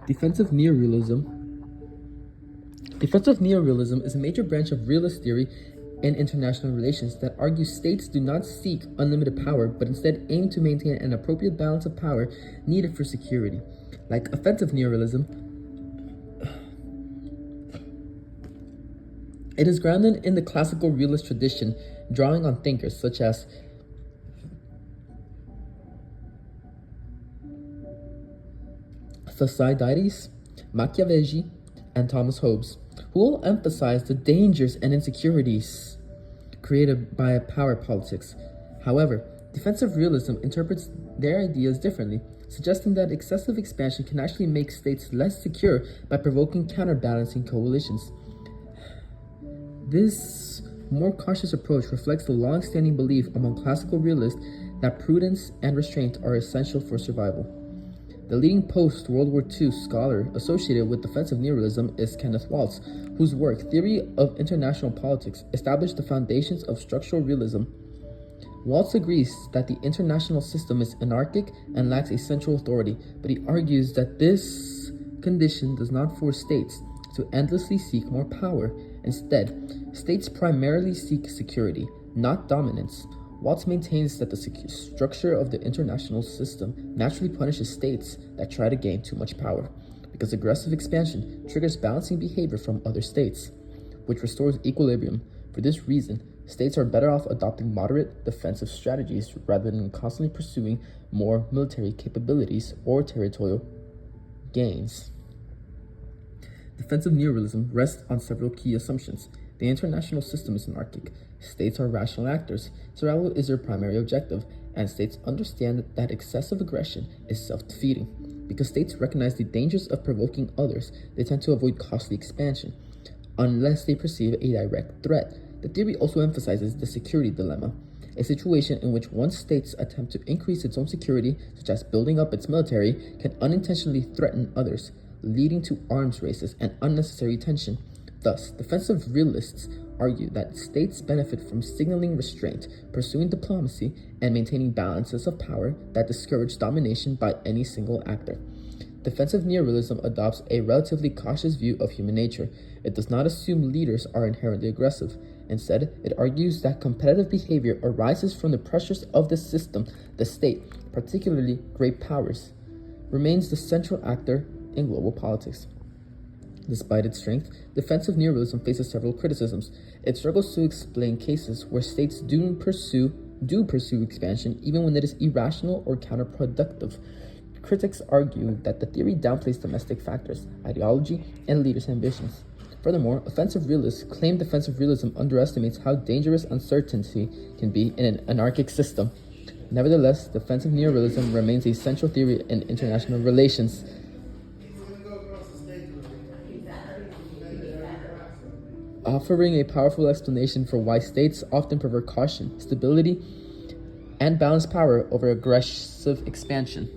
Defensive neorealism. Defensive neorealism is a major branch of realist theory in international relations that argues states do not seek unlimited power, but instead aim to maintain an appropriate balance of power needed for security. Like offensive neorealism, it is grounded in the classical realist tradition, drawing on thinkers such as Thucydides, Machiavelli, and Thomas Hobbes, who all emphasize the dangers and insecurities created by power politics. However, defensive realism interprets their ideas differently, suggesting that excessive expansion can actually make states less secure by provoking counterbalancing coalitions. This more cautious approach reflects the long-standing belief among classical realists that prudence and restraint are essential for survival. The leading post-World War II scholar associated with defensive neorealism is Kenneth Waltz, whose work, Theory of International Politics, established the foundations of structural realism. Waltz agrees that the international system is anarchic and lacks a central authority, but he argues that this condition does not force states to endlessly seek more power. Instead, states primarily seek security, not dominance. Waltz maintains that the structure of the international system naturally punishes states that try to gain too much power, because aggressive expansion triggers balancing behavior from other states, which restores equilibrium. For this reason, states are better off adopting moderate defensive strategies rather than constantly pursuing more military capabilities or territorial gains. Defensive neorealism rests on several key assumptions. The international system is anarchic. States are rational actors. Survival is their primary objective, and states understand that excessive aggression is self-defeating. Because states recognize the dangers of provoking others, they tend to avoid costly expansion, unless they perceive a direct threat. The theory also emphasizes the security dilemma, a situation in which one state's attempt to increase its own security, such as building up its military, can unintentionally threaten others, leading to arms races and unnecessary tension. Thus, defensive realists argue that states benefit from signaling restraint, pursuing diplomacy, and maintaining balances of power that discourage domination by any single actor. Defensive neorealism adopts a relatively cautious view of human nature. It does not assume leaders are inherently aggressive. Instead, it argues that competitive behavior arises from the pressures of the system. The state, particularly great powers, remains the central actor in global politics. Despite its strength, defensive neorealism faces several criticisms. It struggles to explain cases where states do pursue expansion even when it is irrational or counterproductive. Critics argue that the theory downplays domestic factors, ideology, and leaders' ambitions. Furthermore, offensive realists claim defensive realism underestimates how dangerous uncertainty can be in an anarchic system. Nevertheless, defensive neorealism remains a central theory in international relations. Offering a powerful explanation for why states often prefer caution, stability, and balanced power over aggressive expansion.